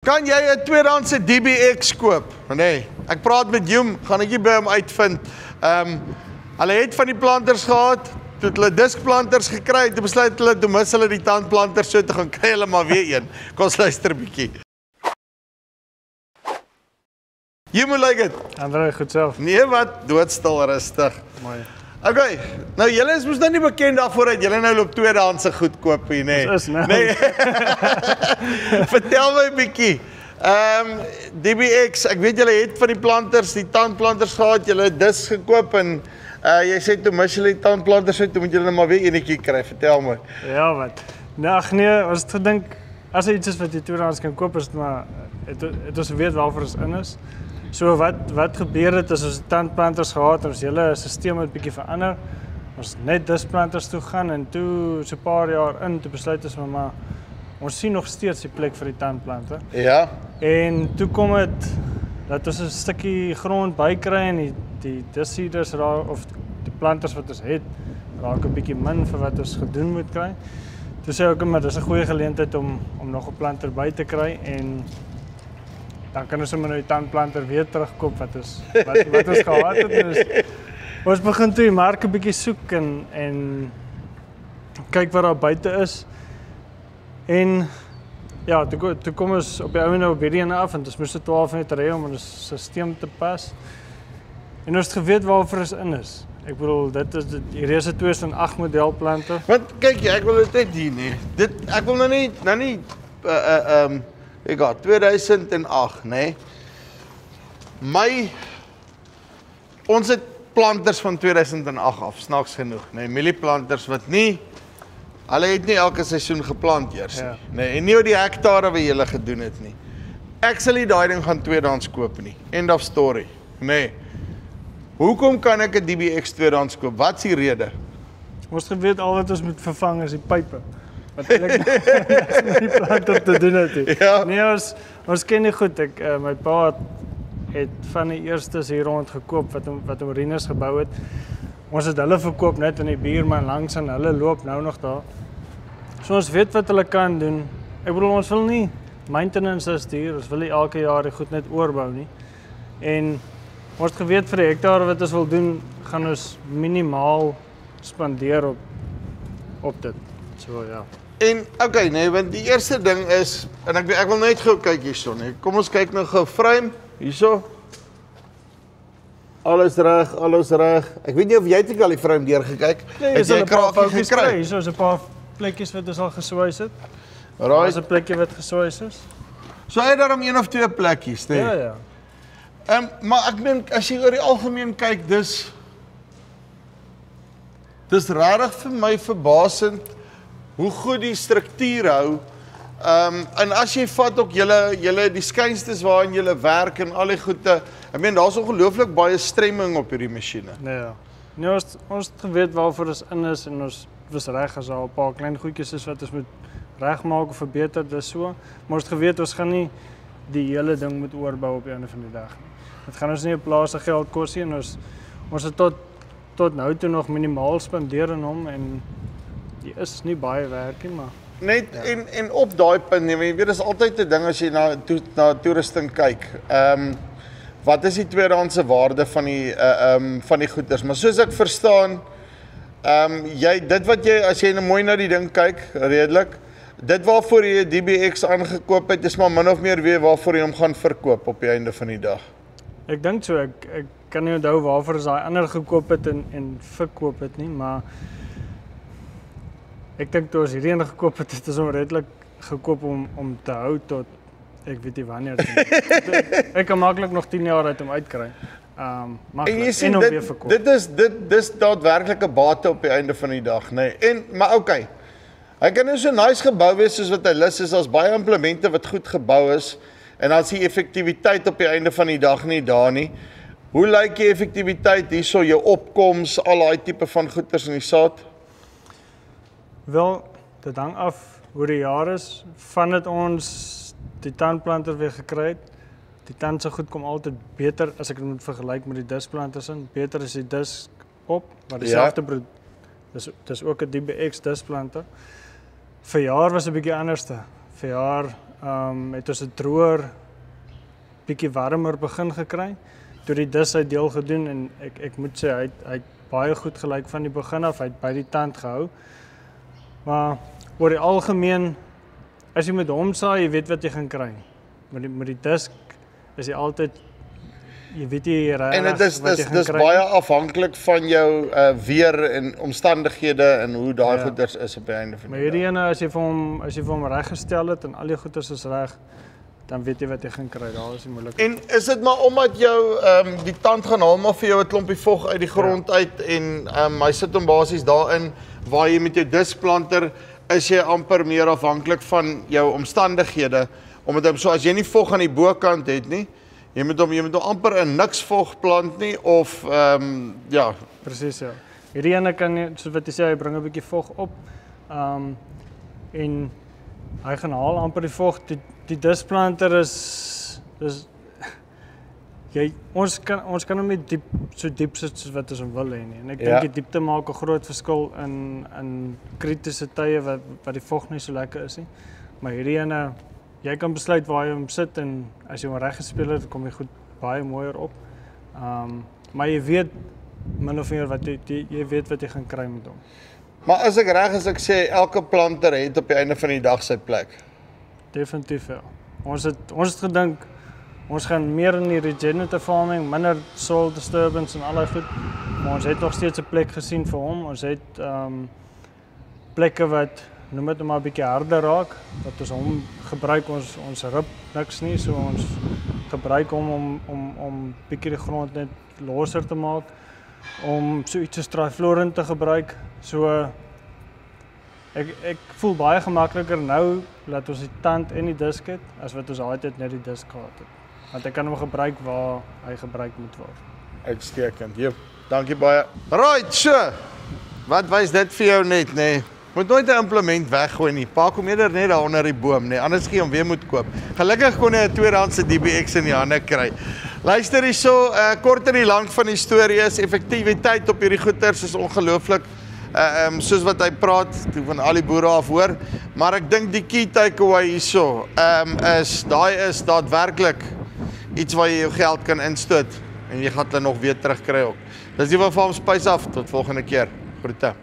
Kan jy 'n tweedehandse DBX koop? Nee, ek praat met Jum, gaan ek nie by hom uitvind. Hulle het van die planters gehad, toe het hulle diskplanters gekry, toe besluit hulle, toe mis hulle die tandplanters, so toe gaan kry hulle maar weer een. Kom ons luister 'n bietjie. Jum, hoe lyk dit? André, goed self. Nee, wat? Doodstil rustig. Mooi. Okay, nou julle is mos nou nie bekend daarvoor dat julle nou loop tweedehandse goed koop hier, nee. Dis nou. Nee. Vertel my 'n bietjie. DBX, ek weet julle het van die planters, die tandplanters gehad, julle het dis gekoop en jy sê toe mis julle die tandplanters uit, toe moet julle nou maar weer enetjie kry. Vertel my. Ja, wat? Nee, ag nee, ons het gedink as er iets is wat jy tweedehands kan koop, is dit maar het ons weet waarvoor ons in is. So wat gebeur het is ons het tandplanters gehad, ons hele stelsel het bietjie verander. Ons net displanters toe gaan en toe so 'n paar jaar in toe besluit ons maar ons sien nog steeds die plek vir die tandplante. Ja. En toe kom dit dat ons 'n stukkie grond bykry en die seeders raak of die planters wat ons het raak 'n bietjie min vir wat ons gedoen moet kry. Toe sê ek maar dis 'n goeie geleentheid om nog 'n planter by te kry en dan kan ons sommer nou die tandplanter weer terugkoop wat ons gehad het. En ons begin toe die mark 'n bietjie soek en kyk wat daar buite is. En ja, toe kom ons op die ou en op hierdie ene af en ons moes 12 minute ry om ons stelsel te pas. En ons het geweet waarvoor ons in is. Ek bedoel, dit is die reuse 2008 model plante. Want kyk jy, ek wil dit net hier nie. Ek wil nou nie ek gehad 2008, nê. Ons het planters van 2008 af, snaaks genoeg, nê. Mielieplanters wat hulle het nie elke seisoen geplant eers nie, nê. En nie oor die hektare wat julle gedoen het nie. Ek sal nie daai ding gaan tweedehands koop nie. End of story, nê. Hoekom kan ek 'n DBX tweedehands koop? Wat is die rede? Ons geweet al wat ons moet vervang is die pype. Wat met die planter te doen het. Ja. Nee, ons ken nie goed. My pa het van die eerstes hier rond gekoop wat hom Rinus gebou het. Ons het hulle verkoop net aan die buurman langs en hulle loop nou nog daar. So ons weet wat hulle kan doen. Ek bedoel ons wil nie maintenance is duur. Ons wil nie elke jaar die goed net oorbou nie. En ons het geweet vir die hektare wat ons wil doen, gaan ons minimaal spandeer op dit. So ja. En okay, nee, want die eerste ding is en ek wil net gou kyk hierso, nee. Kom ons kyk nou gou frame hierso. Alles reg. Ek weet nie of jy het al die frame deur gekyk. Nee, het jy 'n kraakie gekry? Hierso is 'n paar plekkies wat ons al geswys het. Right. Daar's 'n plekkie wat geswys is. So hy het daarom een of twee plekkies, nee. Ja. Maar ek dink as jy oor die algemeen kyk, dis regtig vir my verbasend hoe goed die struktuur hou. En as jy vat ook julle die skynstes waarin julle werk en al die goede, ek meen daar's ongelooflik baie stremming op hierdie masjiene. Nee, ja. Nee, ons het geweet waarvoor ons in is en ons was reg as daar 'n paar klein goedjies is wat ons moet regmaak of verbeter, dis so. Maar ons het geweet ons gaan nie die hele ding moet oorbou op die einde van die dag nie. Dit gaan ons nie 'n plaas se geld kos nie en ons het tot nou toe nog minimaal spandeer in hom en die is nie baie werk nie, maar Net ja. en op daai punt, nee, jy weet dis altyd 'n ding as jy na toerusting kyk. Wat is die tweedehandse waarde van die goederes? Maar soos ek verstaan, dit wat jy as jy nou mooi na die ding kyk, redelik, dit waarvoor jy 'n DBX aangekoop het, is maar min of meer weer waarvoor jy hom gaan verkoop op die einde van die dag. Ek dink so, ek kan nie onthou waarvoor ons daai ander gekoop het en verkoop het nie, maar ek dink toe ons hierdie ene gekoop het, het ons hom redelik gekoop om te hou tot ek weet nie wanneer ek kan maklik nog 10 jaar uit hom uitkry. Maklik en hom weer verkoop. Dis daadwerklike bate op die einde van die dag, nee. Maar okay. Hy kan nou so nice gebou wees soos wat hy lus is, as baie implemente wat goed gebou is en as die effektiwiteit op die einde van die dag nie daar nie. Hoe lyk die effektiwiteit hierso, jou opkoms, al daai tipe van goeders in die saad? Wel, dit hang af hoe die jaar is, van dit ons die tandplanter weer gekry het. Die tand se goed kom altyd beter as ek dit moet vergelyk met die displanters in. Beter is die dis op, maar dieselfde broed. Dis ook 'n DBX displanter. Vir jaar was 'n bietjie anderste. Vir jaar het ons 'n droër bietjie warmer begin gekry. Toe die dis hy deel gedoen en ek moet sê hy het baie goed gelyk van die begin af, hy het by die tand gehou. Maar oor die algemeen, as jy met hom saai, jy weet wat jy gaan kry. Met die disk is jy altyd, jy weet jy regtig En dit is baie afhanklik van jou weer en omstandighede en hoe daai goeders is op die einde van Maar die dag. hierdie ene, as jy vir hom reggestel het en al die goeders is reg, dan weet jy wat jy gaan kry. Daar is die moeilikheid. En is dit maar omdat jou die tand gaan haal maar vir jou 'n klompie vog uit die grond uit en hy sit hom basies daarin waar jy met jou diskplanter is jy amper meer afhanklik van jou omstandighede omdat hom so as jy nie vog aan die bokant het nie, jy moet hom amper in niks vog plant nie of ja, Presies ja. Hierdie ene kan jy, soos wat jy sê, hy bring 'n bietjie vog op. En hy gaan haal amper die vog. Die displanter is ons kan hom nie so diep sit soos wat ons hom wil hê nie. En ek dink die diepte maak 'n groot verskil in kritiese tye wat die vog nie so lekker is nie. Maar hierdie ene, jy kan besluit waar jy hom sit en as jy hom reg gespeel het, kom hy goed baie mooier op. Maar jy weet min of meer wat jy weet wat jy gaan kry met hom. Maar as ek reg is, ek sê elke planter het op die einde van die dag sy plek. Definitief ja. Ons het gedink ons gaan meer in die regenerative farming, minder soil disturbance en al daai goed, maar ons het nog steeds 'n plek gesien vir hom. Ons het plekke wat noem dit maar 'n bietjie harder raak, wat ons hom gebruik, ons rip niks nie, so ons gebruik hom om bietjie die grond net losser te maak, om so iets soos triflorin te gebruik. So ek voel baie gemakliker nou dat ons die tand en die disk het, as wat ons altyd net die disk gehad het. Want ek kan hom gebruik waar hy gebruik moet word. Uitstekend. Jep. Dankie baie. Right, so. Wat wys dit vir jou net, nê? Moet nooit 'n implement weggooi nie. Pak hom eerder net daar onder die boom, nê? Anders gaan jy hom weer moet koop. Gelukkig kon jy 'n tweedehandse DBX in die hande kry. Luister hierso, kort en die lank van die storie is effektiwiteit op hierdie goeters is ongelooflik. Soos wat hy praat, toe van al die boere af hoor, maar ek dink die key takeaway hierso is daadwerklik iets waar jy jou geld kan instoot en jy gaan dit nog weer terugkry ook. Dis die van Farm Spice af, tot volgende keer. Groete.